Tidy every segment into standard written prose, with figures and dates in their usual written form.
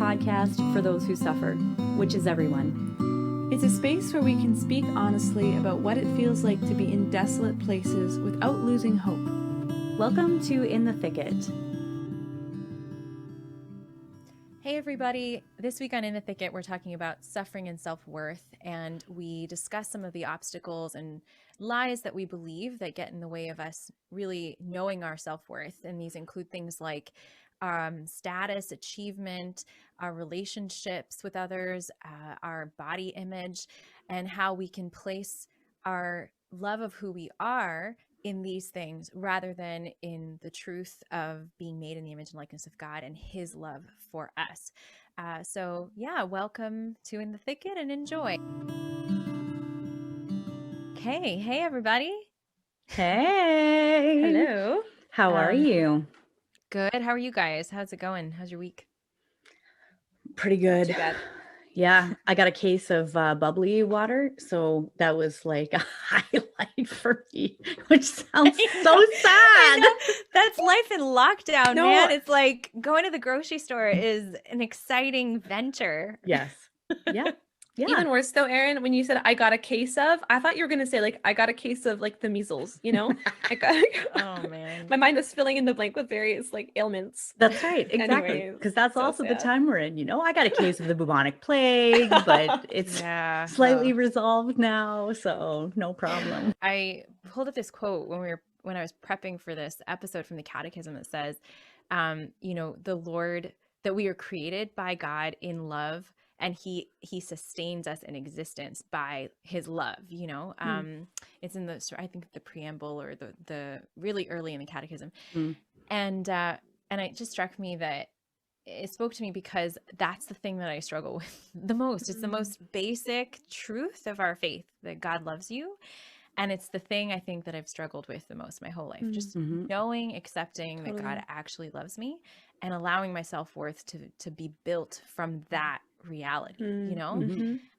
podcast for those who suffer, which is everyone. It's a space where we can speak honestly about what it feels like to be in desolate places without losing hope. Welcome to In the Thicket. Hey everybody, this week on In the Thicket, we're talking about suffering and self-worth, and we discuss some of the obstacles and lies that we believe that get in the way of us really knowing our self-worth. And these include things like status, achievement, our relationships with others, our body image, and how we can place our love of who we are in these things rather than in the truth of being made in the image and likeness of God and his love for us. So yeah, welcome to In the Thicket and enjoy. Okay. Hey, everybody. Hey. Hello. How are you? Good. How are you guys? How's it going? How's your week? Pretty good. Too bad. Yeah, I got a case of bubbly water, so that was like a highlight for me, which sounds so sad. That's life in lockdown, man. It's like going to the grocery store is an exciting venture. Yes. Yeah. Yeah. Even worse though, Erin, when you said I got a case of, I thought you were gonna say like I got a case of like the measles, you know? Oh man. My mind was filling in the blank with various like ailments. That's right. Exactly. Because that's so also sad. The time we're in, you know. I got a case of the bubonic plague, but it's slightly resolved now, so no problem. I pulled up this quote when I was prepping for this episode from the Catechism that says, you know, the Lord, that we are created by God in love, and he sustains us in existence by his love, you know. It's in the, I think, the preamble or the really early in the Catechism. And it just struck me that it spoke to me because that's the thing that I struggle with the most. It's the most basic truth of our faith, that God loves you. And it's the thing I think that I've struggled with the most my whole life, just knowing, accepting that God actually loves me and allowing my self-worth to be built from that reality, you know?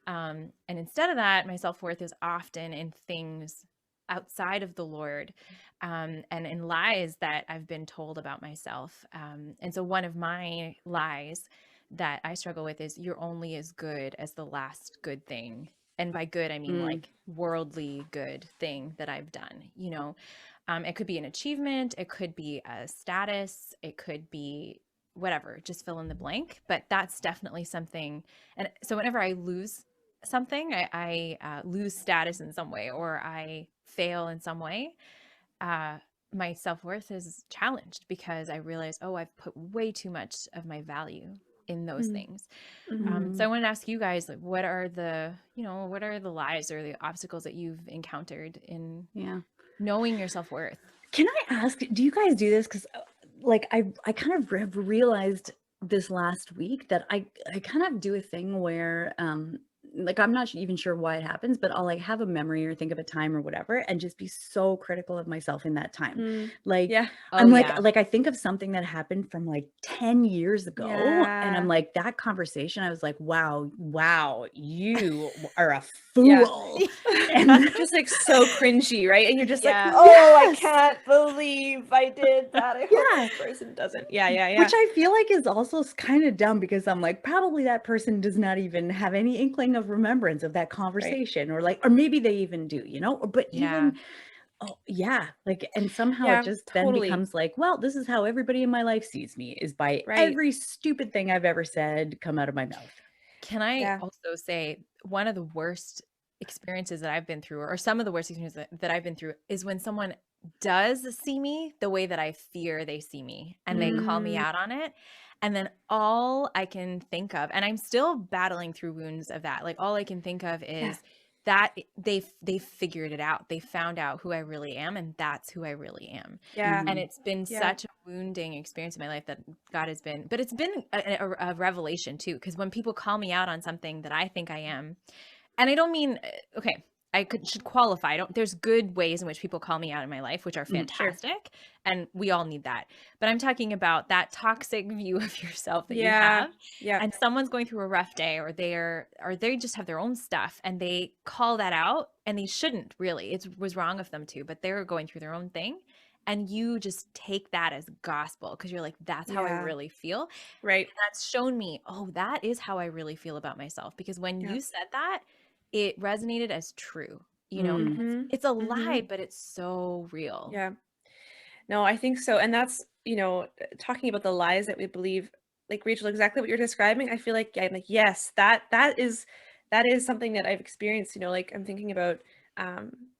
And instead of that, my self-worth is often in things outside of the Lord, and in lies that I've been told about myself. And so one of my lies that I struggle with is you're only as good as the last good thing. And by good, I mean like worldly good thing that I've done, you know. It could be an achievement, it could be a status, it could be whatever, just fill in the blank. But that's definitely something. And so whenever I lose something, I lose status in some way, or I fail in some way, my self-worth is challenged because I realize, oh, I've put way too much of my value in those things. So I wanted to ask you guys, like, what are the lies or the obstacles that you've encountered in knowing your self-worth? Can I ask, do you guys do this? Because like I kind of have realized this last week that I kind of do a thing where like I'm not even sure why it happens, but I'll like have a memory or think of a time or whatever and just be so critical of myself in that time. Like I'm like I think of something that happened from like 10 years ago and I'm like, that conversation, I was like, wow, you are a fool. And just like so cringy, right? And you're just like, I can't believe I did that. I hope this person doesn't. Yeah. Which I feel like is also kind of dumb because I'm like, probably that person does not even have any inkling of remembrance of that conversation, or like, or maybe they even do, you know, but even like, and somehow it just then becomes like, well, this is how everybody in my life sees me, is by every stupid thing I've ever said come out of my mouth. Can I also say one of the worst experiences that I've been through, or some of the worst experiences that I've been through, is when someone does see me the way that I fear they see me and they call me out on it. And then all I can think of, and I'm still battling through wounds of that, like all I can think of is that they figured it out. They found out who I really am, and that's who I really am. And it's been such a wounding experience in my life that God has been, but it's been a revelation too, because when people call me out on something that I think I am, and I don't mean, okay, should qualify. There's good ways in which people call me out in my life, which are fantastic. And we all need that. But I'm talking about that toxic view of yourself that you have. And someone's going through a rough day, or they just have their own stuff and they call that out, and they shouldn't really. It was wrong of them to, but they're going through their own thing. and you just take that as gospel because you're like, that's how I Yeah. really feel. And Right. that's shown me, oh, that is how I really feel about myself. Because when Yeah. you said that, it resonated as true, you know, and Mm. Mhm. it's a Mhm. lie, but it's so real. Yeah. No, I think so. And that's, talking about the lies that we believe, like Rachel, exactly what you're describing. I feel like, yeah, I'm like, yes, that is something that I've experienced, like I'm thinking about, um,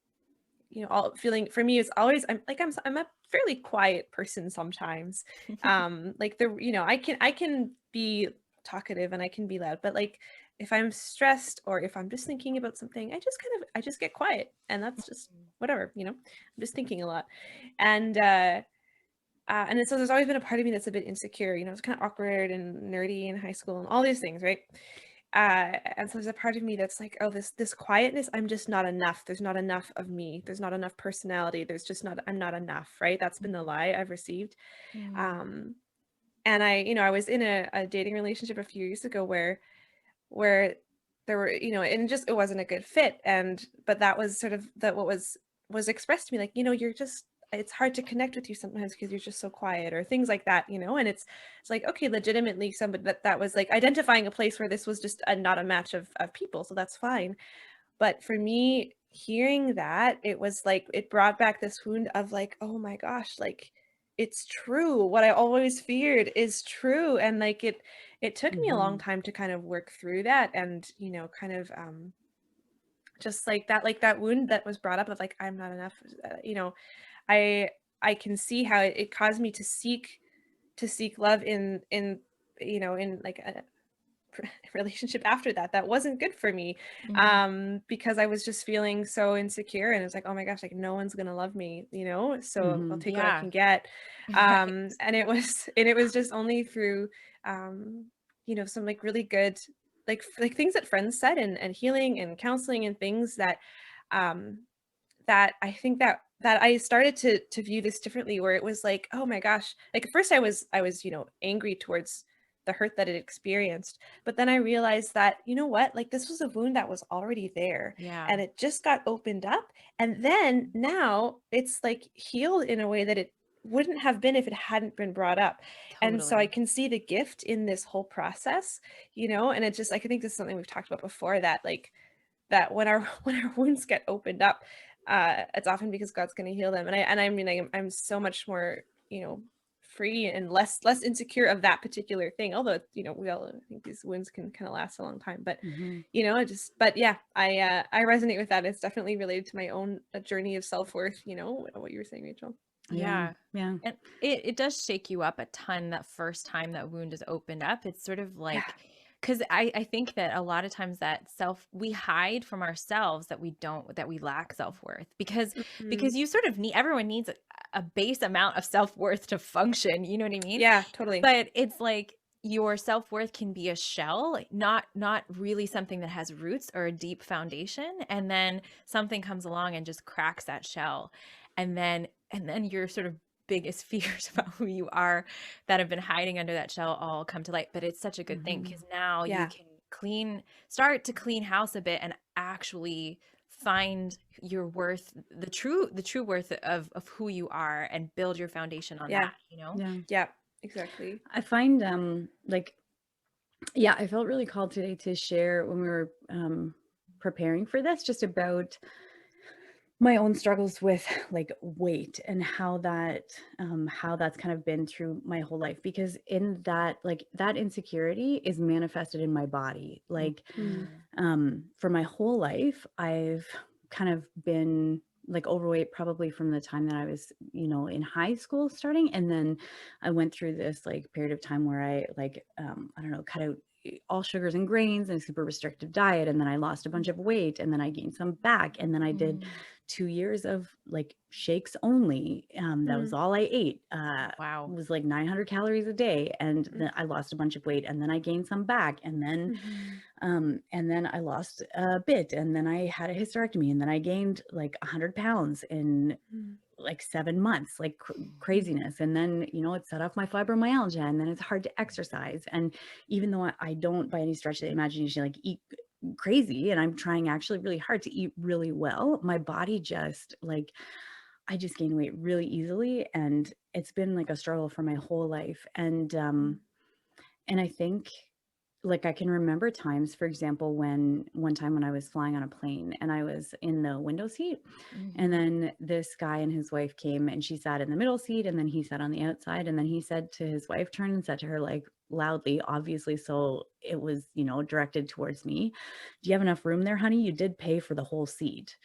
all feeling for me is always, I'm a fairly quiet person sometimes. Like I can be talkative and I can be loud, but like if I'm stressed or if I'm just thinking about something, I just get quiet, and that's just whatever, I'm just thinking a lot. And so there's always been a part of me that's a bit insecure. It's kind of awkward and nerdy in high school and all these things, right? And so there's a part of me that's like, oh, this quietness, I'm just not enough. There's not enough of me. There's not enough personality. I'm not enough, right? That's been the lie I've received. Mm. Um, and I was in a dating relationship a few years ago where there were, and just it wasn't a good fit. But that was sort of that what was expressed to me, like, you're just it's hard to connect with you sometimes because you're just so quiet or things like that, and it's like, okay, legitimately somebody that was like identifying a place where this was just not a match of people, so that's fine. But for me, hearing that, it was like it brought back this wound of like, oh my gosh, like it's true. What I always feared is true. And like it took me a long Mhm. time to kind of work through that, and kind of just like that wound that was brought up of like, I'm not enough. I I can see how it caused me to seek love in like a relationship after that wasn't good for me, Mhm. because I was just feeling so insecure, and it's like, oh my gosh, like no one's gonna love me, so I'll Mhm. take what I Yeah. can get. Right. And it was just only through some like really good, like things that friends said, and healing and counseling and things um that I think that I started to view this differently, where it was like, oh my gosh, like at first I was angry towards the hurt that it experienced, but then I realized that, what, like this was a wound that was already there, Yeah. and it just got opened up, and then now it's like healed in a way that it wouldn't have been if it hadn't been brought up. And so I Totally. can see the gift in this whole process, and it just like, I think this is something we've talked about before, that like that when our when our wounds get opened up, it's often because God's going to heal them. And I mean, I'm so much more, free and less insecure of that particular thing. Although, we all, I think these wounds can kind of last a long time. But Mhm. but yeah, I resonate with that. It's definitely related to my own journey of self-worth. What you were saying, Rachel. Yeah. Yeah. Yeah. And it does shake you up a ton that first time that wound is opened up. It's sort of Yeah. like, because I think that a lot of times that we hide from ourselves that we lack self-worth, Mhm. because you sort of need, everyone needs a base amount of self-worth to function, you know what I mean? Yeah, totally. But it's like your self-worth can be a shell, like not really something that has roots or a deep foundation, and then something comes along and just cracks that shell, and then your sort of biggest fears about who you are that have been hiding under that shell all come to light. But it's such a good thing Mhm. because now you Yeah. can start to clean house a bit and actually find your worth, the true worth of who you are, and build your foundation on Yeah. that. Yeah. Yeah. Exactly. I find like yeah, I felt really called today to share when we were preparing for this, just about my own struggles with like weight and how that's kind of been through my whole life, because in that, like that insecurity is manifested in my body, like Mm. Mm. for my whole life I've kind of been like overweight, probably from the time that I was, in high school starting. And then I went through this like period of time where I like I don't know, cut out all sugars and grains and a super restrictive diet, and then I lost a bunch of weight, and then I gained some back, and then I did Mm. 2 years of like shakes only. That was Mm. all I ate. Wow. Was like 900 calories a day, and Mm. then I lost a bunch of weight, and then I gained some back, Mhm. and then I lost a bit, and then I had a hysterectomy, and then I gained like 100 pounds in Mm. like 7 months, like Mm. craziness. And then, it set off my fibromyalgia, and then it's hard to exercise. And even though I don't by any stretch of the imagination like eat crazy, and I'm trying actually really hard to eat really well, my body just like I just gain weight really easily, and it's been like a struggle for my whole life. And I think, like, I can remember times, for example, when one time when I was flying on a plane and I was in the window seat, and Mhm. then this guy and his wife came and she sat in the middle seat and then he sat on the outside, and then he said to his wife, turned and said to her, like, loudly, obviously, so it was, directed towards me, "Do you have enough room there, honey? You did pay for the whole seat."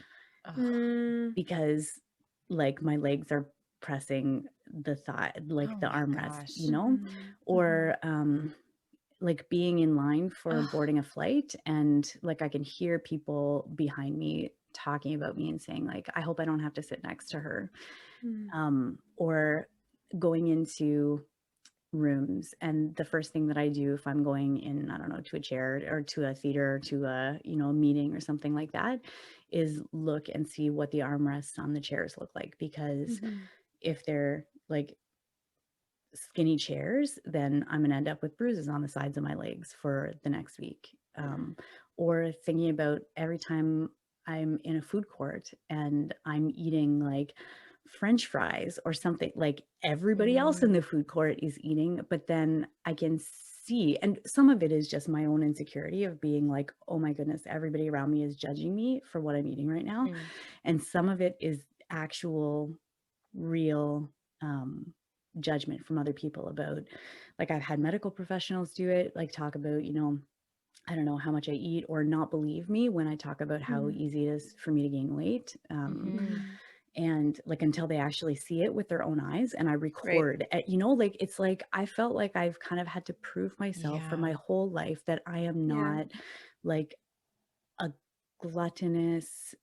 Ugh. Mm, Because, like, my legs are pressing the thigh, like, Oh the my armrest, gosh. mhm, mhm. or, like, being in line for Ugh. boarding a flight, and, like, I can hear people behind me talking about me and saying, like, "I hope I don't have to sit next to her." Mm, Or going into rooms, and the first thing that I do if I'm going in, I don't know, to a chair or to a theater or to a, a meeting or something like that, is look and see what the armrests on the chairs look like, because mhm. if they're like skinny chairs, then I'm gonna end up with bruises on the sides of my legs for the next week. Or thinking about every time I'm in a food court and I'm eating like French fries or something, like everybody else in Mm. the food court is eating, but then I can see, and some of it is just my own insecurity of being like, oh my goodness, everybody around me is judging me for what I'm eating right now. Mm. And some of it is actual, real, um, judgment from other people about, like, I've had medical professionals do it, like, talk about, I don't know how much I eat, or not believe me when I talk about how Mm, easy it is for me to gain weight. Mhm. mhm. And like, until they actually see it with their own eyes, and I Right. record, like, it's like I felt like I've kind of had to prove myself for Yeah. my whole life that I am Yeah. not like a gluttonous,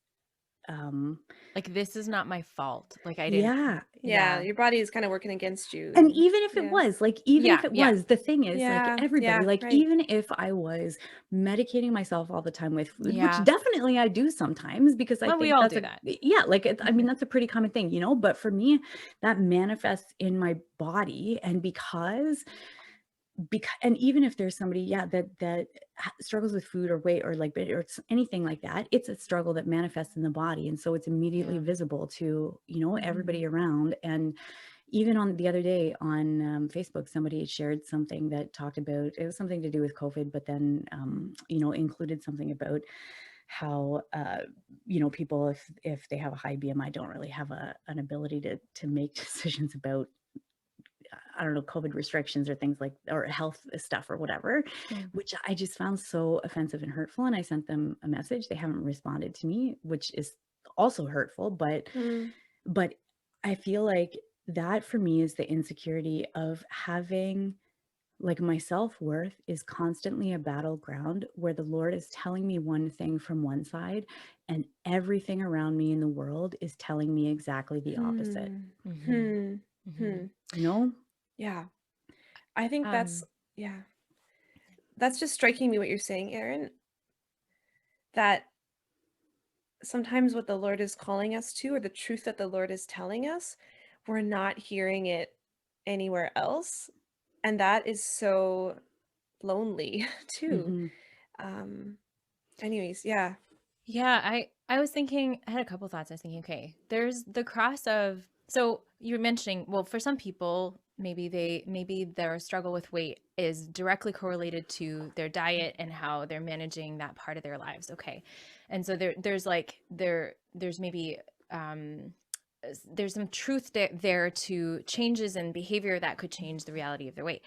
um, Like, this is not my fault. Like, I didn't. yeah. Yeah, Yeah. your body is kind of working against you And and even if it yeah. was, like, even Yeah. if it Yeah. was, the thing is, like, Yeah, everybody, yeah, like, right. even if I was medicating myself all the time with food, which Yeah. definitely I do sometimes, because I Well, we think all that's do a, that. yeah, like, I mean, that's a pretty common thing, but for me, that manifests in my body, and because and even if there's somebody, yeah, that struggles with food or weight or like or anything like that, it's a struggle that manifests in the body, and so it's immediately Yeah. visible to Mhm. everybody around. And even on the other day on Facebook, somebody had shared something that talked about, it was something to do with COVID, but then included something about how people, if they have a high BMI, don't really have an ability to make decisions about, I don't know, COVID restrictions or things like, or health stuff or whatever, Mm. which I just found so offensive and hurtful. And I sent them a message. They haven't responded to me, which is also hurtful. Mm, But I feel like that for me is the insecurity of having, like, my self-worth is constantly a battleground where the Lord is telling me one thing from one side and everything around me in the world is telling me exactly the opposite, hmm, Mhm. hmm, hmm. Mhm. you know? Yeah. I think that's Um, yeah. That's just striking me what you're saying, Aaron, that sometimes what the Lord is calling us to, or the truth that the Lord is telling us, we're not hearing it anywhere else. And that is so lonely too. Mhm. Um, anyways, yeah. yeah, I was thinking, I had a couple thoughts. I was thinking, okay, there's the cross of, so you were mentioning, well, for some people, maybe their struggle with weight is directly correlated to their diet and how they're managing that part of their lives. Okay. And so there's maybe there's some truth there to changes in behavior that could change the reality of their weight.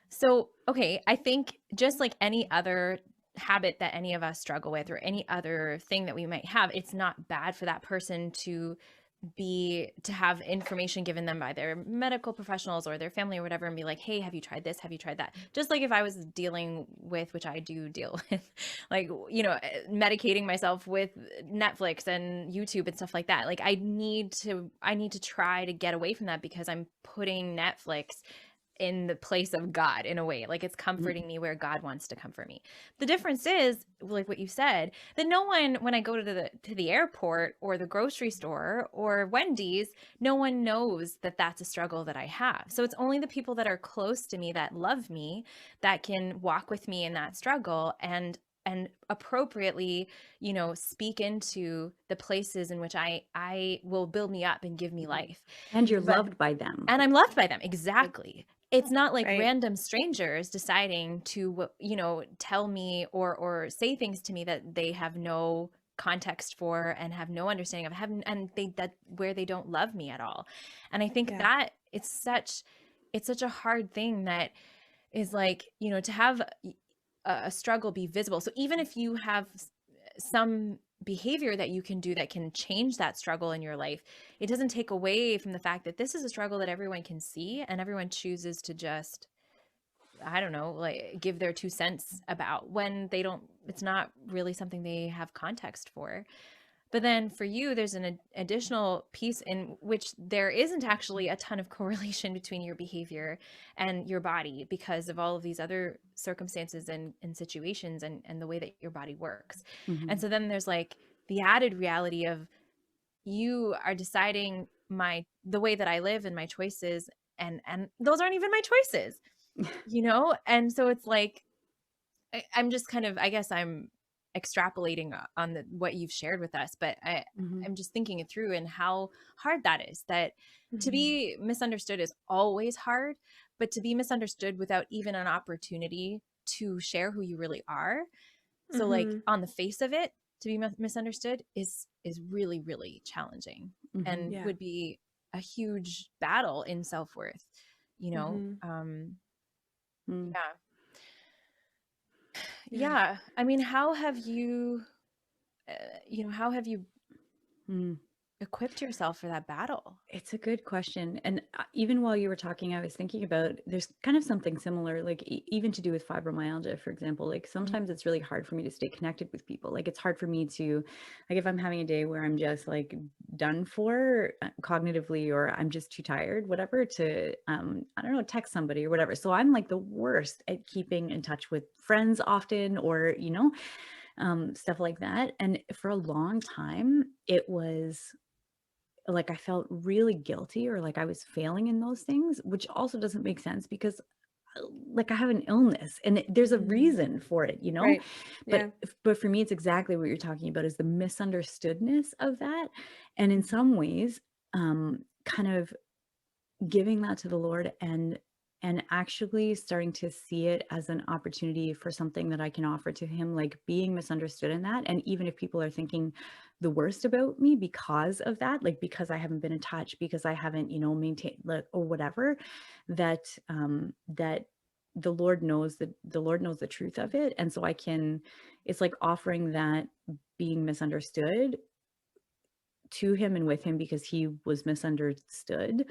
So, okay, I think just like any other habit that any of us struggle with or any other thing that we might have, it's not bad for that person to have information given them by their medical professionals or their family or whatever and be like, "Hey, have you tried this? Have you tried that?" Just like if I was dealing with, which I do deal with, like, medicating myself with Netflix and YouTube and stuff like that. Like I need to try to get away from that because I'm putting Netflix in the place of God in a way. Like it's Mm. comforting me where God wants to comfort me. The difference is, like what you said, that no one, when I go to the airport or the grocery store or Wendy's, no one knows that that's a struggle that I have. So it's only the people that are close to me that love me that can walk with me in that struggle. And and appropriately, speak into the places in which I will build me up and give me life. And you're But loved by them. and I'm loved by them. Exactly. It's not like Right. random strangers deciding to, tell me or say things to me that they have no context for and have no understanding of, and that where they don't love me at all. And I think Yeah. that it's such a hard thing that is like, to have a struggle be visible. So even if you have some behavior that you can do that can change that struggle in your life, it doesn't take away from the fact that this is a struggle that everyone can see, and everyone chooses to just, I don't know, like give their 2 cents about, when they don't, it's not really something they have context for. But then for you, there's an additional piece in which there isn't actually a ton of correlation between your behavior and your body, because of all of these other circumstances and situations and the way that your body works. Mhm. And so then there's like the added reality of, you are deciding the way that I live and my choices, and those aren't even my choices, And so it's like, I'm just kind of, I guess I'm extrapolating on what you've shared with us, but Mhm. I'm just thinking it through, and how hard that is. That to Mhm. be misunderstood is always hard, but to be misunderstood without even an opportunity to share who you really are. So like Mhm. on the face of it, to be misunderstood is really, really challenging, Mhm. and Yeah. would be a huge battle in self-worth, Mhm. Mm. yeah. Yeah. Yeah. I mean, how have you, how have you Mm. equipped yourself for that battle? It's a good question. And even while you were talking, I was thinking about, there's kind of something similar, like even to do with fibromyalgia, for example. Like sometimes it's really hard for me to stay connected with people. Like it's hard for me to, like if I'm having a day where I'm just like done for cognitively, or I'm just too tired, whatever, to, I don't know, text somebody or whatever. So I'm like the worst at keeping in touch with friends often, or, stuff like that. And for a long time, it was like I felt really guilty, or like I was failing in those things, which also doesn't make sense because like I have an illness and there's a Mhm. reason for it, you know? Right. But Yeah. but for me, it's exactly what you're talking about, is the misunderstoodness of that. And in some ways, kind of giving that to the Lord, and actually starting to see it as an opportunity for something that I can offer to him, like being misunderstood in that. And even if people are thinking the worst about me because of that, like because I haven't been in touch, because I haven't, maintained, like, or whatever, that that the Lord knows the truth of it. And so I can, it's like offering that, being misunderstood to him and with him, because he was misunderstood,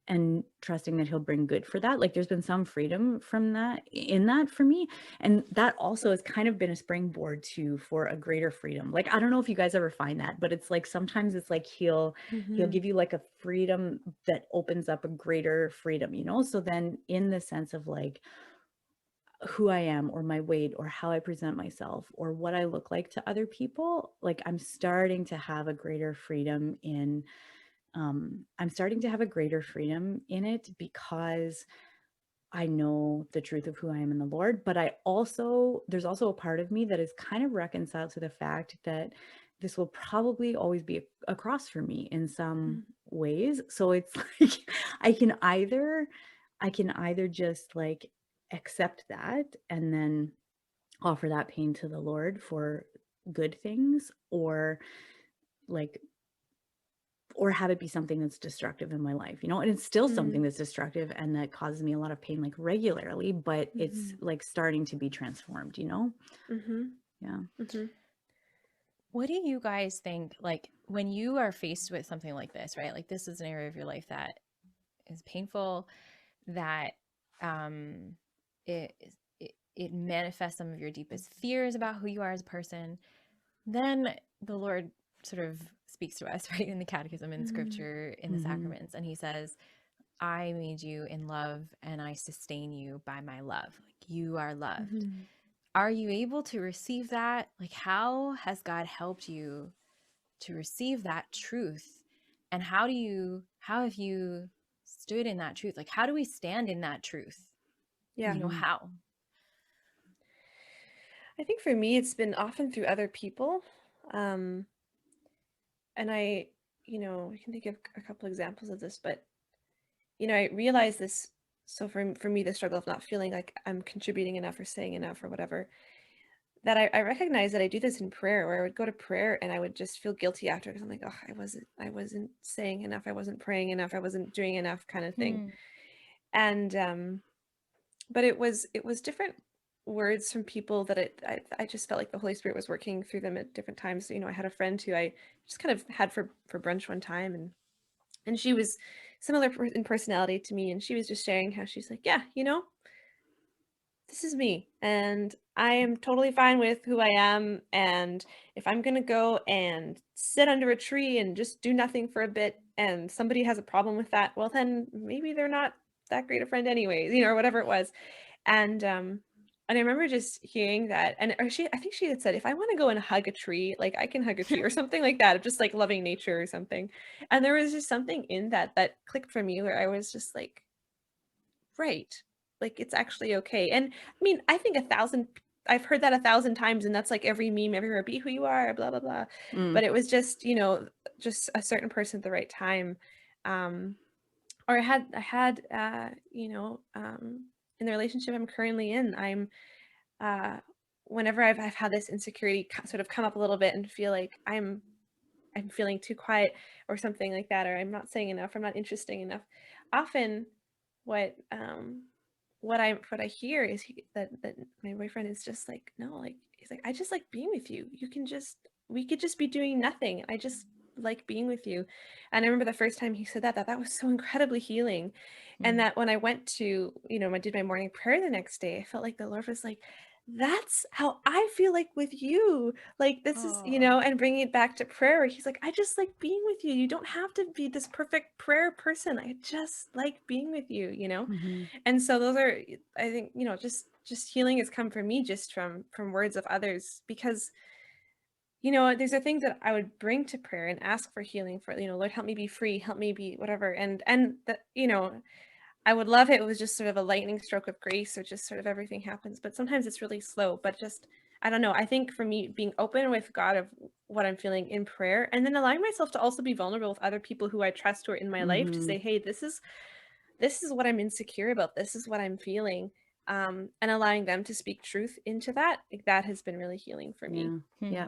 and trusting that he'll bring good for that. Like there's been some freedom from that, in that, for me. And that also has kind of been a springboard to, for a greater freedom. Like I don't know if you guys ever find that, but it's like sometimes it's like he'll Mhm. give you like a freedom that opens up a greater freedom, so then in the sense of like who I am, or my weight, or how I present myself, or what I look like to other people, like I'm starting to have a greater freedom in, I'm starting to have a greater freedom in it, because I know the truth of who I am in the Lord. But there's also a part of me that is kind of reconciled to the fact that this will probably always be a cross for me in some Mhm. ways. So it's like I can either just like accept that and then offer that pain to the Lord for good things, like or have it be something that's destructive in my life, and it's still something Mhm. that's destructive and that causes me a lot of pain, like regularly, but it's Mhm. like starting to be transformed. Mhm. Yeah. Mhm. What do you guys think, like when you are faced with something like this, right? Like this is an area of your life that is painful, that um it manifests some of your deepest fears about who you are as a person. Then the Lord sort of speaks to us, right, in the catechism, in Mhm. scripture, in the Hmm. sacraments, and he says, I made you in love and I sustain you by my love. Like you are loved. Mhm. Are you able to receive that? Like, how has God helped you to receive that truth? And how have you stood in that truth? Like, how do we stand in that truth? Yeah. Hmm. How? I think for me, it's been often through other people. Um, and I can think of a couple examples of this, but, I realize this. So for me, the struggle of not feeling like I'm contributing enough or saying enough or whatever, that I recognize that I do this in prayer, where I would go to prayer and I would just feel guilty after because I'm like, oh, I wasn't saying enough, I wasn't praying enough, I wasn't doing enough kind of thing. Hmm. And but it was different words from people that I just felt like the Holy Spirit was working through them at different times. I had a friend who I just kind of had for brunch one time, and she was similar in personality to me, and she was just sharing how she's like, yeah, this is me, and I am totally fine with who I am, and if I'm gonna go and sit under a tree and just do nothing for a bit and somebody has a problem with that, well then maybe they're not that great a friend anyways, or whatever it was. And I remember just hearing that, and I think she had said, if I want to go and hug a tree, like I can hug a tree or something like that, of just like loving nature or something. And there was just something in that clicked for me where I was just like, right, like it's actually okay. And I mean, I think I've heard that 1,000 times, and that's like every meme everywhere, be who you are, blah blah blah. Mm. But it was just a certain person at the right time. Um, or in the relationship I'm currently in, uh, whenever I've had this insecurity sort of come up a little bit and feel like I'm feeling too quiet or something like that, or I'm not saying enough, I'm not interesting enough. Often, what what I hear is that my boyfriend is just like, no, like he's like, I just like being with you. We could just be doing nothing. I just like being with you. And I remember the first time he said that was so incredibly healing. And Hmm. that when I went to, I did my morning prayer the next day, I felt like the Lord was like, that's how I feel like with you. Like this is, Oh. and bringing it back to prayer. He's like, I just like being with you. You don't have to be this perfect prayer person. I just like being with you. Mm-hmm. And so those are, I think, just healing has come for me just from words of others, because these are things that I would bring to prayer and ask for healing for, Lord, help me be free, help me be whatever. And that, I would love it was just sort of a lightning stroke of grace, or just sort of everything happens, but sometimes it's really slow. But just, I don't know, I think for me, being open with God of what I'm feeling in prayer, and then allowing myself to also be vulnerable with other people who I trust, who are in my life, to Mm-hmm. say, hey, this is what I'm insecure about, this is what I'm feeling, and allowing them to speak truth into that, like, that has been really healing for me. Yeah. Hmm. Yeah.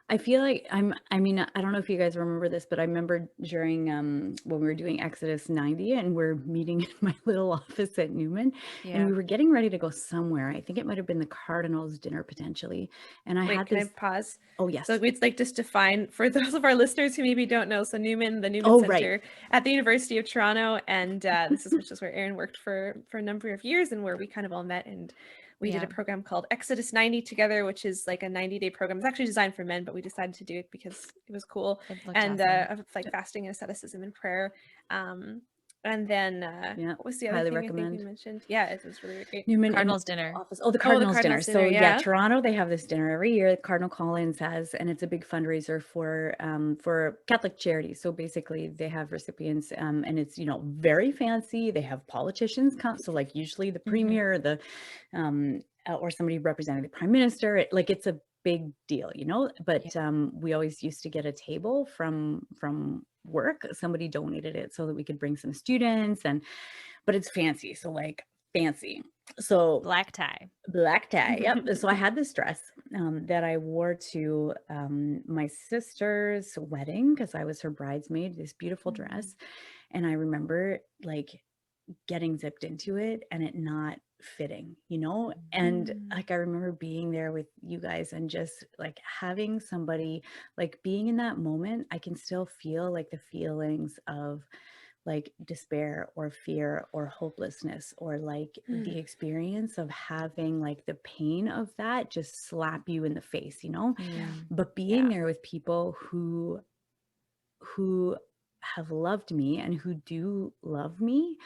I feel like I mean, I don't know if you guys remember this, but I remember during when we were doing Exodus 90 and we're meeting in my little office at Newman, and Yeah. we were getting ready to go somewhere. I think it might have been the Cardinals dinner potentially. And I Wait, had can I this, pause? oh So yes. we'd like just define for those of our listeners who maybe don't know. So the Newman Oh right. Center at the University of Toronto, and which is where Aaron worked for a number of years, and where we kind of all met, and we did a Yeah. program called Exodus 90 together, which is like a 90-day program. It's actually designed for men, but we decided to do it because it was cool, It looked and awesome. of like fasting and asceticism and prayer. Um, and then Yeah. what was the other Highly thing I think we recommend. mentioned? Yeah, it was really great. Newman in my Cardinals dinner. office. Oh, the Oh, the Cardinals dinner. Cardinals dinner, So yeah, yeah. Toronto, they have this dinner every year. Cardinal Collins has, and it's a big fundraiser for Catholic charities. So basically, they have recipients, and it's very fancy. They have politicians come, so like usually the Hmm. premier, the or somebody representing the prime minister. It's a big deal, Yeah. But we always used to get a table from work. Somebody donated it so that we could bring some students, but it's fancy. So like fancy. So Black tie. black tie. Yep. So I had this dress that I wore to my sister's wedding because I was her bridesmaid, this beautiful dress. And I remember like getting zipped into it and it not fitting, and Mm. like I remember being there with you guys and just like having somebody, like being in that moment. I can still feel like the feelings of like despair or fear or hopelessness, or like Mm. the experience of having like the pain of that just slap you in the face, Yeah. Mm. but being Yeah. there with people who have loved me and who do love me,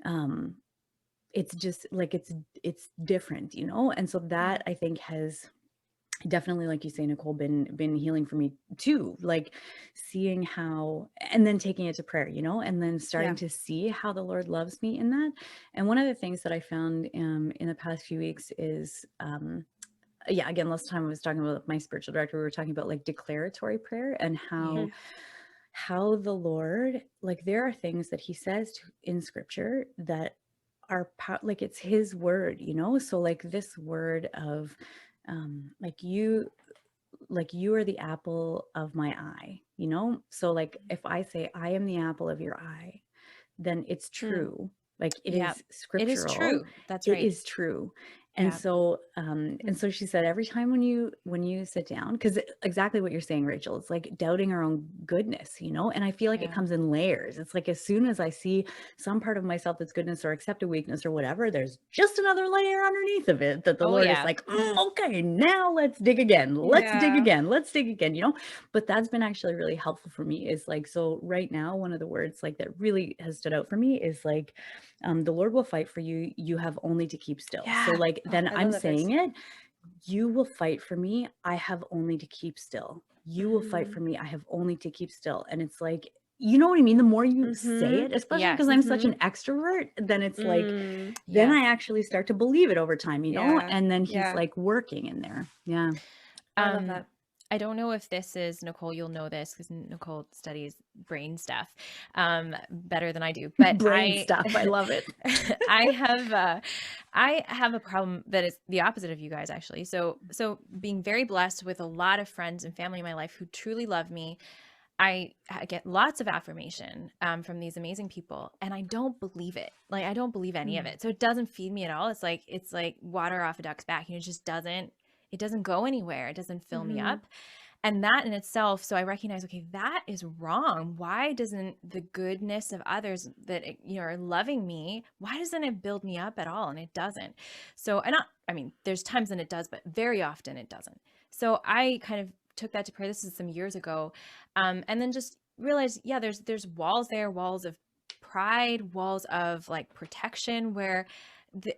um it's just like it's different, and so Yeah. that I think has definitely, like you say, Nicole, been healing for me too, like seeing how, and then taking it to prayer, and then starting Yeah. to see how the Lord loves me in that. And one of the things that I found in the past few weeks is yeah, again, last time I was talking about my spiritual director, we were talking about like declaratory prayer and Yeah. how the Lord, like there are things that he says in scripture that are like it's his word, you know? So like this word of like you are the apple of my eye, you know? So like if I say I am the apple of your eye, then it's Mm. true. Like it Yeah. is It is scriptural. true. That's It right. is true. Yeah. And so she said every time when you sit down, because exactly what you're saying, Rachel, it's like doubting our own goodness, you know? And I feel like it Yeah. comes in layers. It's like as soon as I see some part of myself that's goodness or accept a weakness or whatever, there's just another layer underneath of it that the Oh Lord is yeah. like, okay, now let's dig again. Let's dig Yeah. again. Let's dig again, you know? But that's been actually really helpful for me is like, so right now, one of the words like that really has stood out for me is like, the Lord will fight for you. You have only to keep still. So Yeah. like Oh, then I love I'm that verse. saying it, you will fight for me. I have only to keep still. You will fight for Mhm. me. I have only to keep still. And it's like, you know what I mean? The more you say Mhm. it, especially because Yes. I'm such an Mhm. extrovert, then it's like, Mm. then Yeah. I actually start to believe it over time, you know? Yeah. And then he's Yeah. like working in there. Yeah. I love Um, that. I don't know if this is Nicole, you'll know this because Nicole studies brain stuff better than I do. But Brain stuff. I love it. I have I have a problem that is the opposite of you guys actually. So being very blessed with a lot of friends and family in my life who truly love me. I get lots of affirmation from these amazing people, and I don't believe it. Like I don't believe any of Mm. it. So it doesn't feed me at all. It's like water off a duck's back. You know, it doesn't go anywhere. It doesn't fill me Mhm. up. And that in itself, so I recognize, okay, that is wrong. Why doesn't the goodness of others that are loving me, why doesn't it build me up at all? And it doesn't. So I mean, there's times when it does, but very often it doesn't. So I kind of took that to prayer. This is some years ago, and then just realized, yeah, there's walls there, walls of pride, walls of like protection, where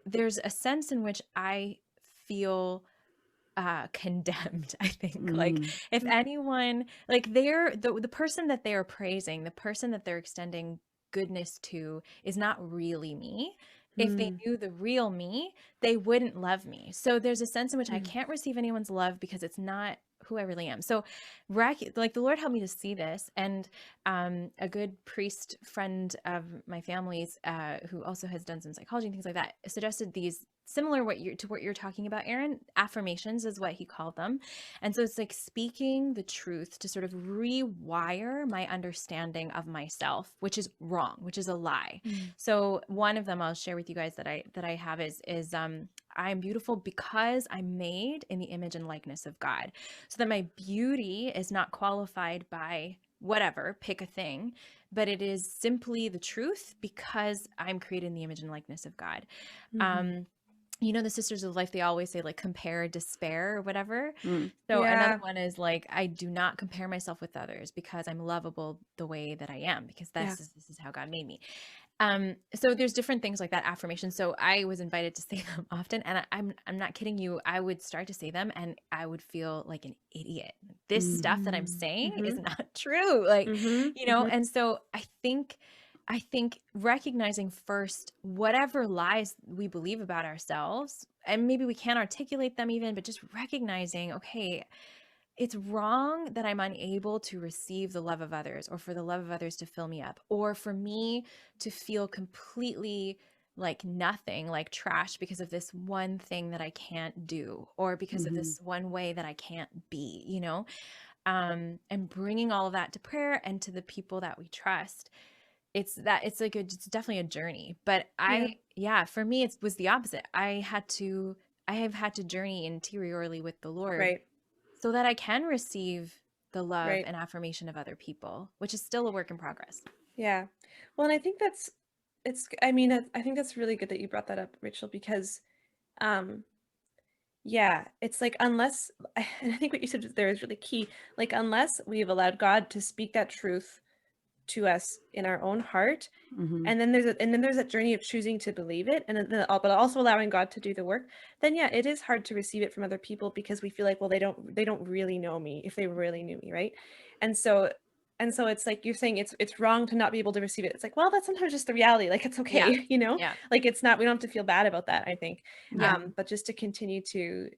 there's a sense in which I feel condemned. I think like Mm, if anyone like they're the person that they are praising, the person that they're extending goodness to is not really me. If they Mm. knew the real me, they wouldn't love me. So there's a sense in which I Mm. can't receive anyone's love because it's not who I really am. So like the Lord helped me to see this. And a good priest friend of my family's who also has done some psychology and things like that suggested these similar to what you're talking about, Aaron. Affirmations is what he called them. And so it's like speaking the truth to sort of rewire my understanding of myself, which is wrong, which is a lie. Mm. So one of them I'll share with you guys that I have is I'm beautiful because I'm made in the image and likeness of God. So that my beauty is not qualified by whatever, pick a thing, but it is simply the truth because I'm created in the image and likeness of God. Mhm. Um, the Sisters of Life, they always say like compare, despair, or whatever. mm, So another Yeah. one is like, I do not compare myself with others because I'm lovable the way that I am, because Yeah. this is how God made me. So there's different things like that, affirmation. So I was invited to say them often, and I'm not kidding you. I would start to say them, and I would feel like an idiot. This mm, stuff that I'm Mm. saying is Mhm. not true. Like, Mhm. Mhm. and so I think recognizing first whatever lies we believe about ourselves, and maybe we can't articulate them even, but just recognizing, okay, it's wrong that I'm unable to receive the love of others, or for the love of others to fill me up, or for me to feel completely like nothing, like trash, because of this one thing that I can't do, or because of mhm, this one way that I can't be. And bringing all of that to prayer and to the people that we trust. It's definitely a journey. But Yeah. yeah, for me, it was the opposite. I have had to journey interiorly with the Lord Right. so that I can receive the love Right. and affirmation of other people, which is still a work in progress. Yeah. Well, and I think I mean, I think that's really good that you brought that up, Rachel, because um yeah, it's like unless and I think what you said there is really key. Like unless we've allowed God to speak that truth to us in our own heart, mhm, and then there's that journey of choosing to believe it, and but also allowing God to do the work, then yeah, it is hard to receive it from other people because we feel like, well, they don't really know me if they really knew me, right? And so And so it's like you're saying it's wrong to not be able to receive it. It's like, well, that's sometimes just the reality. Like it's Yeah. okay, you know? Yeah. Like it's not, we don't have to feel bad about that, I think. Yeah. But just to continue to,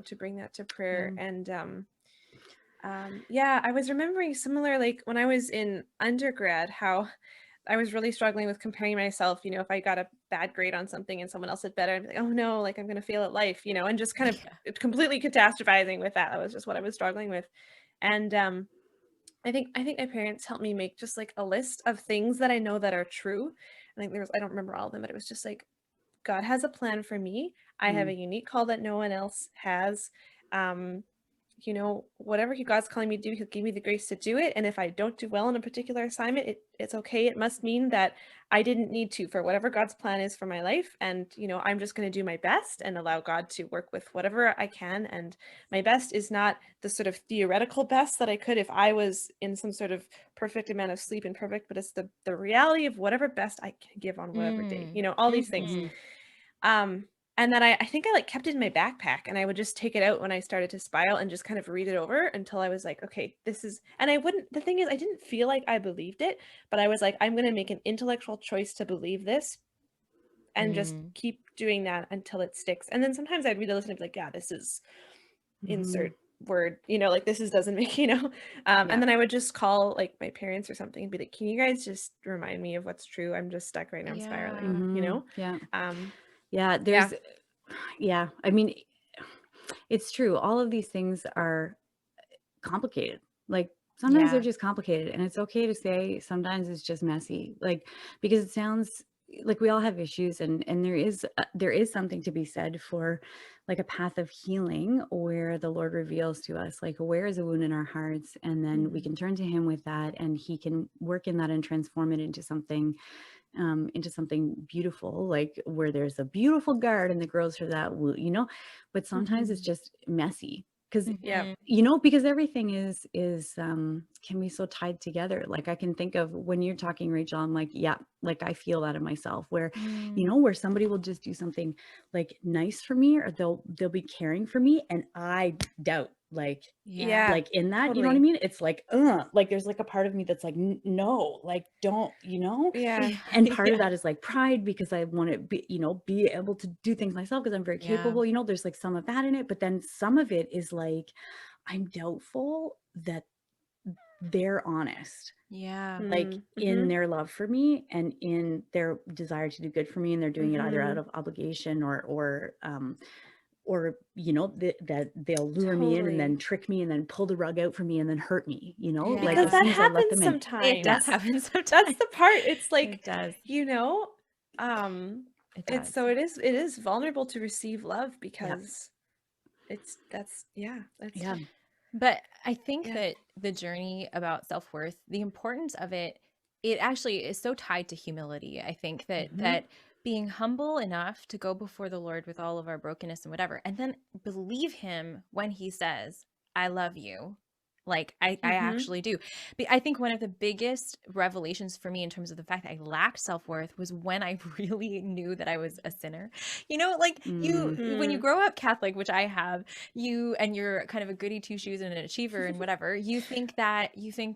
to bring that to prayer. Yeah. And yeah, I was remembering similar, like when I was in undergrad, how I was really struggling with comparing myself, if I got a bad grade on something and someone else did better, I'd be like, oh no, like I'm gonna fail at life, and just kind of Yeah. completely catastrophizing with that. That was just what I was struggling with. And I think my parents helped me make just like a list of things that I know that are true. I think I don't remember all of them, but it was just like, God has a plan for me. I have Mm. a unique call that no one else has. Um, whatever God's calling me to do, he'll give me the grace to do it. And if I don't do well in a particular assignment, it's okay. It must mean that I didn't need to for whatever God's plan is for my life. And, I'm just going to do my best and allow God to work with whatever I can. And my best is not the sort of theoretical best that I could if I was in some sort of perfect amount of sleep and perfect, but it's the reality of whatever best I can give on whatever day, all these things. Mhm. And then I think I like kept it in my backpack and I would just take it out when I started to spiral and just kind of read it over until I was like, okay, this is, and the thing is, I didn't feel like I believed it, but I was like, I'm going to make an intellectual choice to believe this and just keep doing that until it sticks. And then sometimes I'd read the list and I'd be like, yeah, this is insert word, like this doesn't make, and then I would just call like my parents or something and be like, can you guys just remind me of what's true? I'm just stuck right now. I'm spiraling, Yeah. um, Yeah. Yeah. I mean, it's true. All of these things are complicated. Like sometimes they're Yeah. just complicated, and it's okay to say sometimes it's just messy. Like because it sounds like we all have issues, and there is something to be said for like a path of healing where the Lord reveals to us like where is a wound in our hearts, and then we can turn to Him with that, and He can work in that and transform it into something beautiful, like where there's a beautiful garden that grows for that, but sometimes it's just messy because yeah. because everything is can be so tied together. Like I can think of when you're talking, Rachel, I'm like, yeah, like I feel that in myself where where somebody will just do something like nice for me, or they'll be caring for me, and I doubt like Yeah, like in that, you know what I totally. mean? It's like like there's like a part of me that's like no, like don't, Yeah. and part of that is like pride because I want to be able to do things myself because I'm very Yeah. capable, there's like some of that in it, but then some of it is like I'm doubtful that they're honest, Yeah. like in their love for me and in their desire to do good for me, and they're doing it either out of obligation or that they'll lure me in and then Totally. trick me and then pull the rug out for me and then hurt me, like Yeah. Because as that soon as I let them happens in. It sometimes. does happen sometimes. That's the part. It's like, It does. It it's does. so it is vulnerable to receive love because that's Yeah. But I think Yeah. that the journey about self-worth, the importance of it, it actually is so tied to humility. I think that being humble enough to go before the Lord with all of our brokenness and whatever, and then believe Him when He says, I love you. Like I actually do. But I think one of the biggest revelations for me in terms of the fact that I lacked self-worth was when I really knew that I was a sinner. Like when you grow up Catholic, which I have, and you're kind of a goody two shoes and an achiever and whatever, you think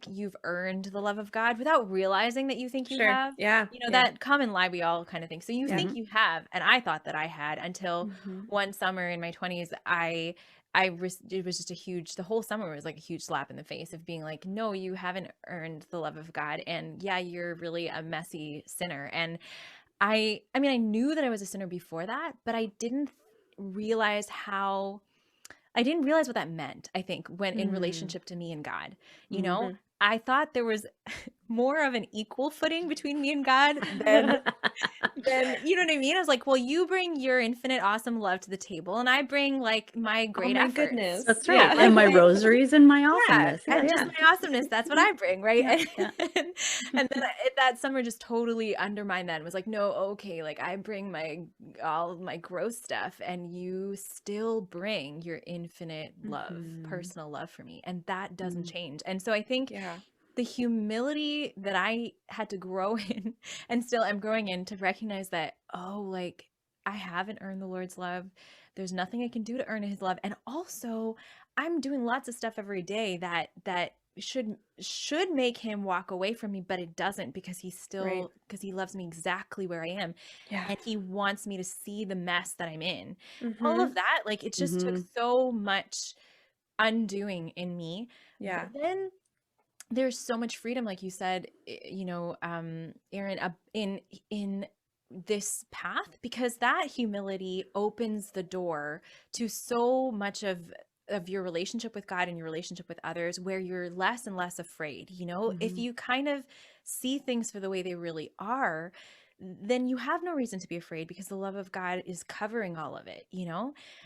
you've earned the love of God without realizing that you think you Sure. have. Yeah. That common lie we all kind of think. So you Yeah. think you have, and I thought that I had until one summer in my 20s, it was just the whole summer was like a huge slap in the face of being like, no, you haven't earned the love of God. And yeah, you're really a messy sinner. And I mean, I knew that I was a sinner before that, but I didn't realize what that meant, I think, when in relationship to me and God. I thought there was more of an equal footing between me and God than you know what I mean? I was like, well, you bring your infinite awesome love to the table, and I bring like my great my efforts. goodness. That's right. Yeah. And my rosaries and my awesomeness. And just my awesomeness, that's what I bring, right? Yeah. And then that summer just totally undermined that and was like, no, okay, like I bring all of my gross stuff, and you still bring your infinite love, personal love for me, and that doesn't change. And so I think the humility that I had to grow in and still am growing in to recognize that, like I haven't earned the Lord's love. There's nothing I can do to earn His love. And also I'm doing lots of stuff every day that should make him walk away from me, but it doesn't, because Right. because he loves me exactly where I am, Yeah. and he wants me to see the mess that I'm in. All Mm-hmm. of that, like, it just took Mm-hmm. so much undoing in me. But Yeah. then there's so much freedom, like you said, Aaron, in this path, because that humility opens the door to so much of your relationship with God and your relationship with others, where you're less and less afraid. If Mm-hmm. you kind of see things for the way they really are, then you have no reason to be afraid, because the love of God is covering all of it.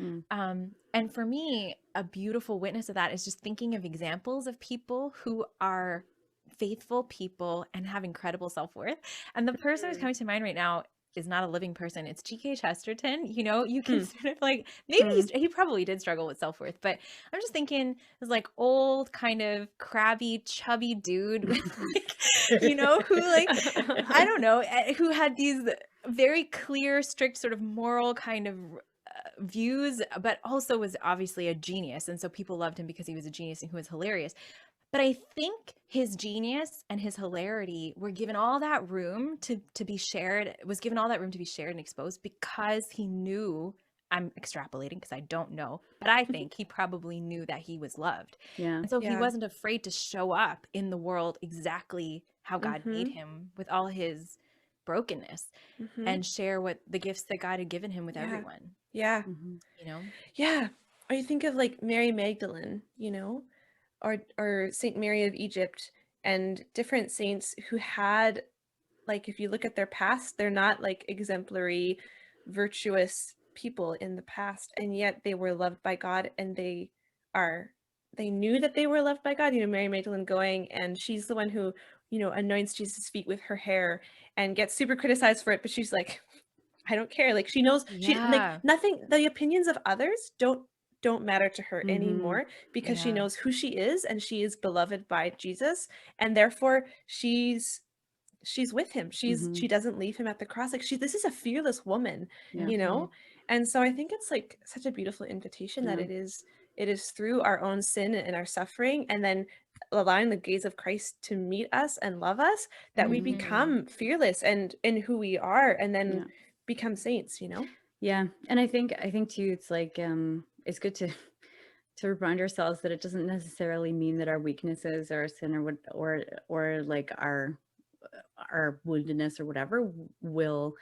And for me, a beautiful witness of that is just thinking of examples of people who are faithful people and have incredible self-worth. And the person who's Mm. coming to mind right now is not a living person. It's G.K. Chesterton. You can Hmm. sort of like, maybe Mm. he probably did struggle with self-worth, but I'm just thinking this like old kind of crabby, chubby dude with like, who like, I don't know, who had these very clear, strict sort of moral kind of views, but also was obviously a genius. And so people loved him because he was a genius and who was hilarious. But I think his genius and his hilarity were given all that room to be shared, was given all that room to be shared and exposed, because he knew, I'm extrapolating because I don't know, but I think he probably knew that he was loved. Yeah. And so he Yeah. wasn't afraid to show up in the world exactly how God made Mm-hmm. him, with all his brokenness, Mm-hmm. and share what the gifts that God had given him with Yeah. everyone, Yeah. Mm-hmm. you know? Yeah. Or you think of like Mary Magdalene, or Saint Mary of Egypt, and different saints who had, like, if you look at their past, they're not like exemplary, virtuous people in the past, and yet they were loved by God, and are they knew that they were loved by God. Mary Magdalene going, and she's the one who, anoints Jesus' feet with her hair and gets super criticized for it, but she's like, I don't care. Like, she knows, she like Yeah. nothing, the opinions of others don't matter to her Mm-hmm. anymore, because she Yeah. knows who she is, and she is beloved by Jesus, and therefore she's with him. Mm-hmm. She doesn't leave him at the cross. Like, this is a fearless woman, Yeah. Mhm. and so I think it's like such a beautiful invitation that Yeah. it is through our own sin and our suffering, and then allowing the gaze of Christ to meet us and love us, that we Mm-hmm. become fearless and in who we are, and then Yeah. become saints. Yeah. And I think too, it's like it's good to remind ourselves that it doesn't necessarily mean that our weaknesses or sin or what or like our woundedness or whatever will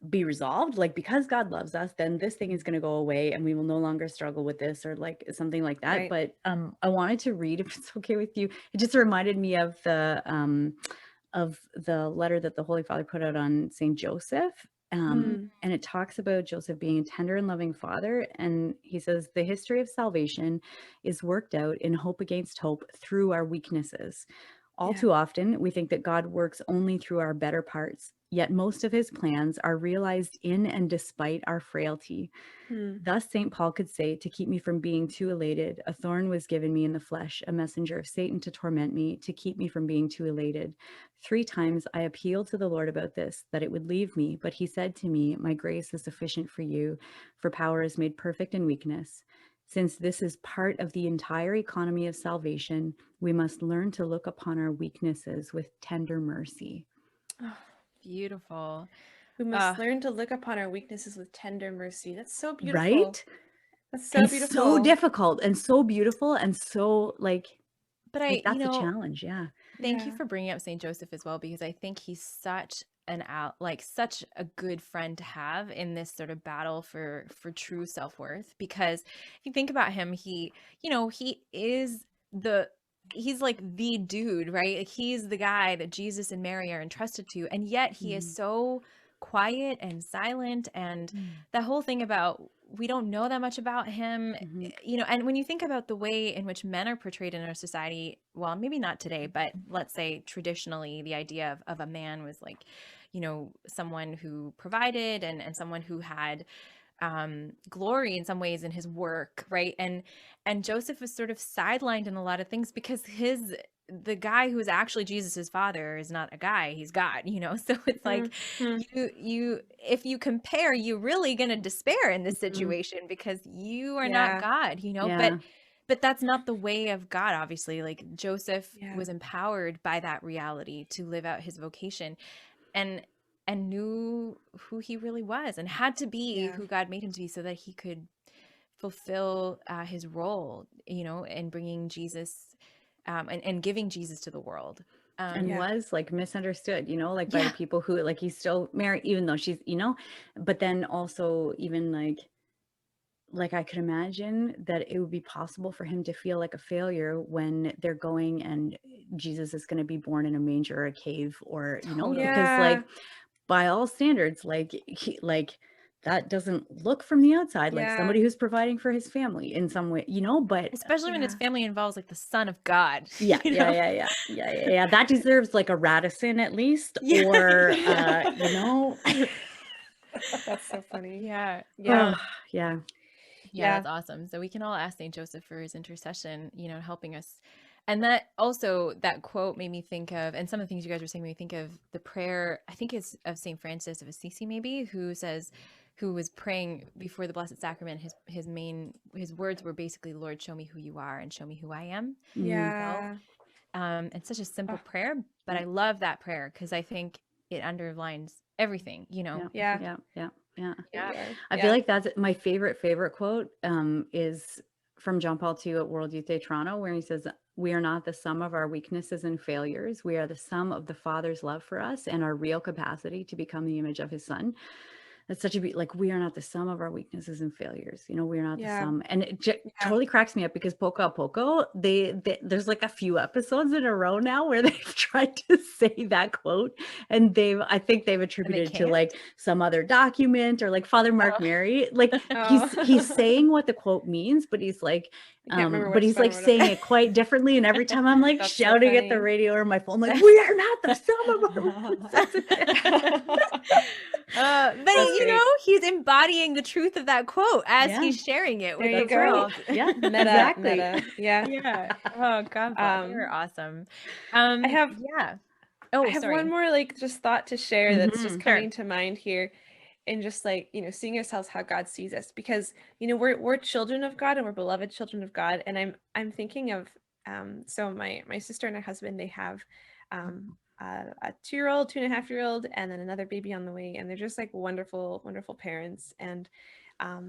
be resolved. Like, because God loves us, then this thing is going to go away and we will no longer struggle with this, or like something like that. Right. But I wanted to read, if it's okay with you, it just reminded me of the letter that the Holy Father put out on Saint Joseph. Mm. And it talks about Joseph being a tender and loving father. And he says, the history of salvation is worked out in hope against hope through our weaknesses. All Yeah. too often, we think that God works only through our better parts, yet most of his plans are realized in and despite our frailty. Mm. Thus, St. Paul could say, to keep me from being too elated, a thorn was given me in the flesh, a messenger of Satan to torment me, to keep me from being too elated. 3 times I appealed to the Lord about this, that it would leave me, but he said to me, my grace is sufficient for you, for power is made perfect in weakness. Since this is part of the entire economy of salvation, we must learn to look upon our weaknesses with tender mercy. Oh, Beautiful. we Uh, must learn to look upon our weaknesses with tender mercy. That's so beautiful. Right? That's so And so beautiful. difficult and so beautiful and so like but I, that's a challenge. Yeah. thank you Yeah. for bringing up Saint Joseph as well, because I think he's such such a good friend to have in this sort of battle for true self-worth. Because if you think about him, he is he's like the dude, right? Like, he's the guy that Jesus and Mary are entrusted to, and yet he is so quiet and silent. And that whole thing about, we don't know that much about him, and when you think about the way in which men are portrayed in our society, well, maybe not today, but let's say traditionally, the idea of a man was like, someone who provided, and someone who had glory in some ways in his work, right? And Joseph was sort of sidelined in a lot of things, because the guy who's actually Jesus's father is not a guy, he's God, so it's like, Mhm. you if you compare, you're really gonna despair in this situation, because you are not Yeah. God, Yeah. but but that's not the way of God, obviously. Like Joseph Yeah. was empowered by that reality to live out his vocation, and knew who he really was, and had to be Yeah. who God made him to be, so that he could fulfill his role, in bringing Jesus, and giving Jesus to the world. And Yeah. was like misunderstood, like by the Yeah. people who like he's still married, even though she's, but then also even like I could imagine that it would be possible for him to feel like a failure when they're going and Jesus is going to be born in a manger or a cave, or Totally. because Yeah. like by all standards, like like that doesn't look from the outside like Yeah. somebody who's providing for his family in some way, but Especially when his Yeah. family involves like the Son of God. yeah, you yeah, know? yeah, yeah, yeah, yeah, yeah. That deserves like a Radisson at least, Yeah. or Yeah. That's so funny. Yeah. Yeah. yeah. Yeah, Yeah. that's awesome. So we can all ask Saint Joseph for his intercession, helping us. And that also, that quote made me think of, and some of the things you guys were saying made me think of the prayer, I think it's of Saint Francis of Assisi, maybe, who was praying before the Blessed Sacrament. His words were basically, Lord, show me who you are and show me who I am. Mhm. Yeah. It's such a simple Oh, prayer, but yeah. I love that prayer because I think it underlines everything, Yeah, Yeah. yeah, yeah, yeah. Yeah. I feel like that's my favorite quote, is from John Paul II at World Youth Day Toronto, where he says, "We are not the sum of our weaknesses and failures. We are the sum of the Father's love for us and our real capacity to become the image of his Son." That's such a like, we are not the sum of our weaknesses and failures. We are not the Yeah. sum. And it Yeah. totally cracks me up because Poco a Poco, there's like a few episodes in a row now where they've tried to say that quote, and I think they've attributed it to can't? like some other document, or like Father Mark Oh. Mary. Like Oh. he's saying what the quote means, but he's like, I can't remember but which he's one like would saying have. it quite differently. And every time I'm like That's so shouting at the funny. radio or my phone, like, we are not the sum of our weaknesses and But That's great. he's embodying the truth of that quote as Yeah. he's sharing it with There you the go. world. Yeah, Meta. exactly. Meta. Yeah. Yeah. Oh God, they were Um, awesome. I have Yeah. I Oh, have sorry. one more like just thought to share that's just Mhm. Sure. coming to mind here, and just like seeing ourselves how God sees us, because we're children of God and we're beloved children of God. And I'm thinking of so my sister and her husband, they have a 2-year-old, 2.5-year-old, and then another baby on the way, and they're just like wonderful wonderful parents. And I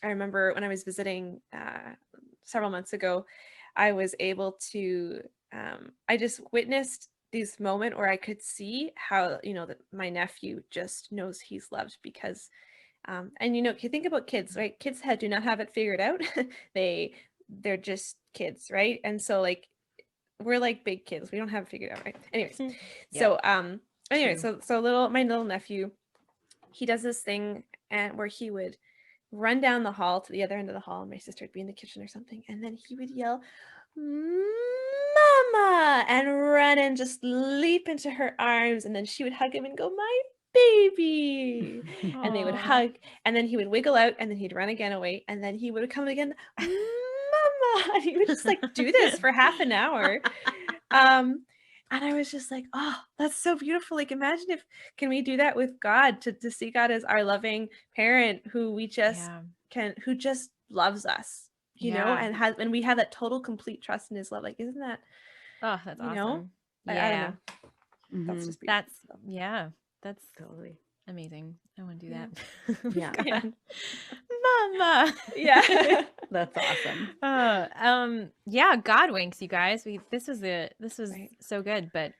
remember when I was visiting several months ago, I was able to I just witnessed this moment where I could see how that my nephew just knows he's loved, because and you think about kids, right? Kids do not have it figured out. They're just kids, right? And so like we're like big kids, we don't have it figured out, right? Anyways, Yeah. so anyway, True. so my little nephew, he does this thing, and where he would run down the hall to the other end of the hall, and my sister would be in the kitchen or something, and then he would yell, "Mama!" and run and just leap into her arms, and then she would hug him and go, "My baby!" And they would Aw. hug, and then he would wiggle out, and then he'd run again away, and then he would come again, "Mama!" And he would just like do this for half an hour. And I was just like, oh, that's so beautiful. Like, imagine if can we do that with God, to see God as our loving parent who we just Yeah. who just loves us, Yeah. and we have that total complete trust in his love. Like, isn't that, Oh, that's you know, awesome. I don't Yeah. know. That's Mhm. just beautiful. That's that's Totally. amazing. I want to do Yeah. that. Yeah. Yeah. Mama. Yeah. That's awesome. Yeah, God winks, you guys. This was Right. so good, but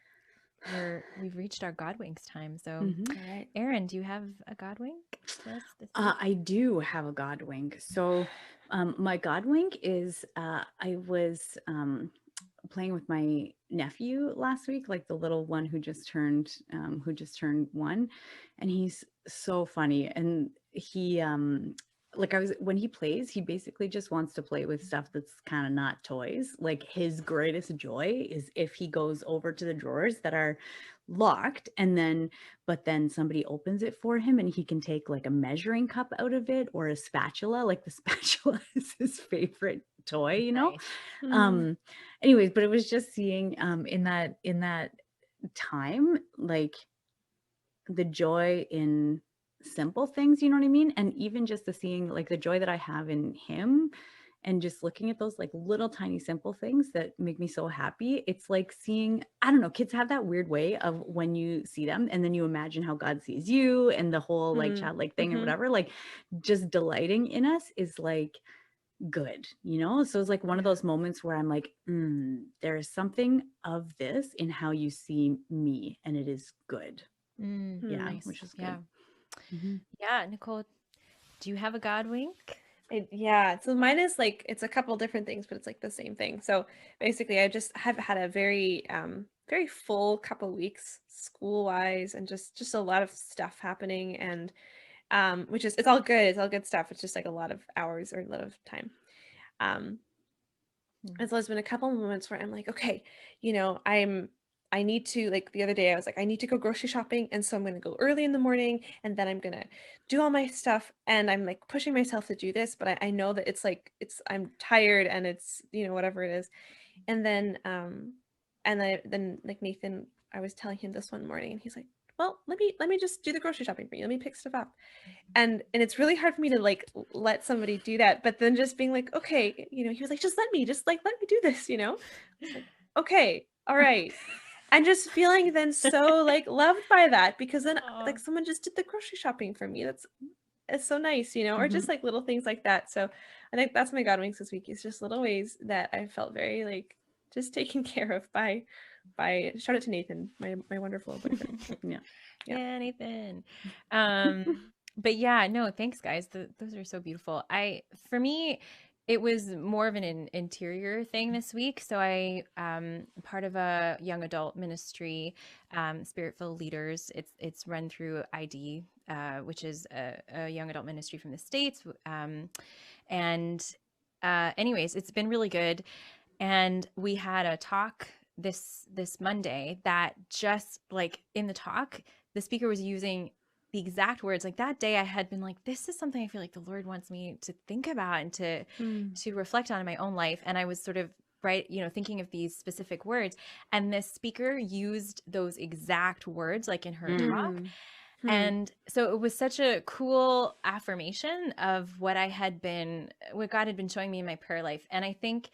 we've reached our God winks time. So, Mhm. All right. Aaron, do you have a God wink for us this week? I do have a God wink. So, my God wink is I was playing with my nephew last week, like the little one who just turned 1, and he's so funny. And he like I was when he plays, he basically just wants to play with stuff that's kind of not toys. Like his greatest joy is if he goes over to the drawers that are locked, and then but then somebody opens it for him and he can take like a measuring cup out of it, or a spatula. Like the spatula is his favorite toy. Nice. um Anyways, but it was just seeing in that time, like the joy in simple things, you know what I mean? And even just the seeing like the joy that I have in him, and just looking at those like little tiny simple things that make me so happy. It's like seeing, I don't know, kids have that weird way of when you see them and then you imagine how God sees you and the whole like Mm. childlike thing or Mhm. whatever. Like just delighting in us is like good, you know? So it's like one of Yeah. those moments where I'm like, there is something of this in how you see me, and it is good. Yeah, Nice. which is Yeah. good. Mhm. Yeah. Nicole, do you have a God wink? Yeah, so mine is like it's a couple different things, but it's like the same thing. So basically, I just have had a very full couple weeks school wise, and just a lot of stuff happening, and which is it's all good, it's all good stuff. It's just like a lot of hours or a lot of time. Um, and so there's been a couple moments where I'm like, okay, you know, I need to like the other day I was like, I need to go grocery shopping. And so I'm gonna go early in the morning and then I'm gonna do all my stuff. And I'm like pushing myself to do this, but I know that it's like I'm tired and it's, you know, whatever it is. And then like Nathan, I was telling him this one morning and he's like, well, let me just do the grocery shopping for you. Let me pick stuff up. And it's really hard for me to like let somebody do that, but then just being like, okay, you know, he was like, just let me do this, you know. I was like, okay, all right. And just feeling then so like loved by that, because then Aw. like someone just did the grocery shopping for me. It's so nice, you know, or Mhm. just like little things like that. So I think that's my God winks this week, is just little ways that I felt very like just taken care of by shout out to Nathan, my wonderful boyfriend. Yeah. Yeah. Yeah, Nathan. But yeah, no, thanks guys. Those are so beautiful. For me, it was more of an interior thing this week. So I part of a young adult ministry, Spirit-filled Leaders. It's run through ID, which is a young adult ministry from the States. And anyways, it's been really good. And we had a talk this Monday that just like in the talk, the speaker was using the exact words. Like that day I had been like, this is something I feel like the Lord wants me to think about and to reflect on in my own life. And I was sort of thinking of these specific words. And this speaker used those exact words like in her talk. And so it was such a cool affirmation of what God had been showing me in my prayer life. And I think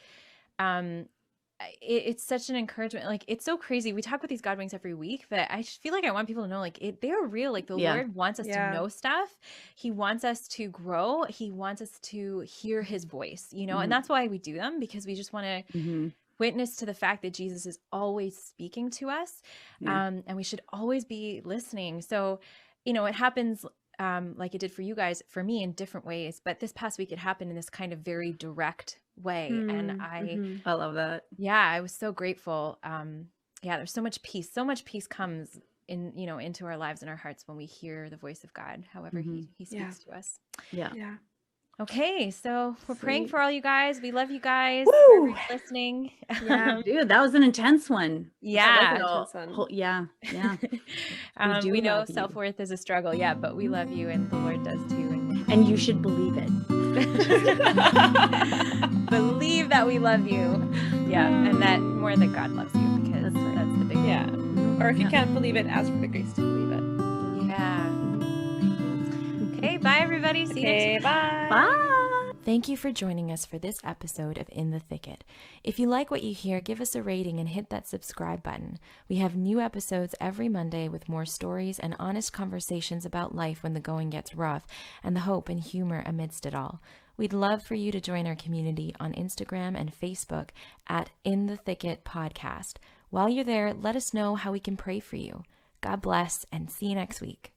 it's such an encouragement. Like it's so crazy. We talk about these God winks every week, but I just feel like I want people to know, like they're real. Like the Yeah. Lord wants us to Yeah. know stuff. He wants us to grow. He wants us to hear his voice, you know, and Mhm. that's why we do them, because we just want to Mhm. witness to the fact that Jesus is always speaking to us. Yeah. And we should always be listening. So, it happens like it did for you guys, for me in different ways. But this past week, it happened in this kind of very direct way. And I love that. I was so grateful. There's so much peace. So much peace comes into our lives and our hearts when we hear the voice of God, however he Yeah. speaks to us. Yeah. Yeah. Okay, so we're praying Sweet. for all you guys. We love you guys. Woo! Whoever's listening. Yeah. Dude, that was an intense one. Yeah. intense one. Yeah. Yeah. do We know love you. self-worth is a struggle, but we love you and the Lord does too. And you should believe it. Believe that we love you. Yeah, and that more that God loves you, because That's right. that's the big Yeah. Or if you Yeah. can't believe it, ask for the grace to believe it. Yeah. Okay, bye everybody. See you next Okay, week. bye. Bye. Thank you for joining us for this episode of In the Thicket. If you like what you hear, give us a rating and hit that subscribe button. We have new episodes every Monday with more stories and honest conversations about life when the going gets rough, and the hope and humor amidst it all. We'd love for you to join our community on Instagram and Facebook at In the Thicket Podcast. While you're there, let us know how we can pray for you. God bless, and see you next week.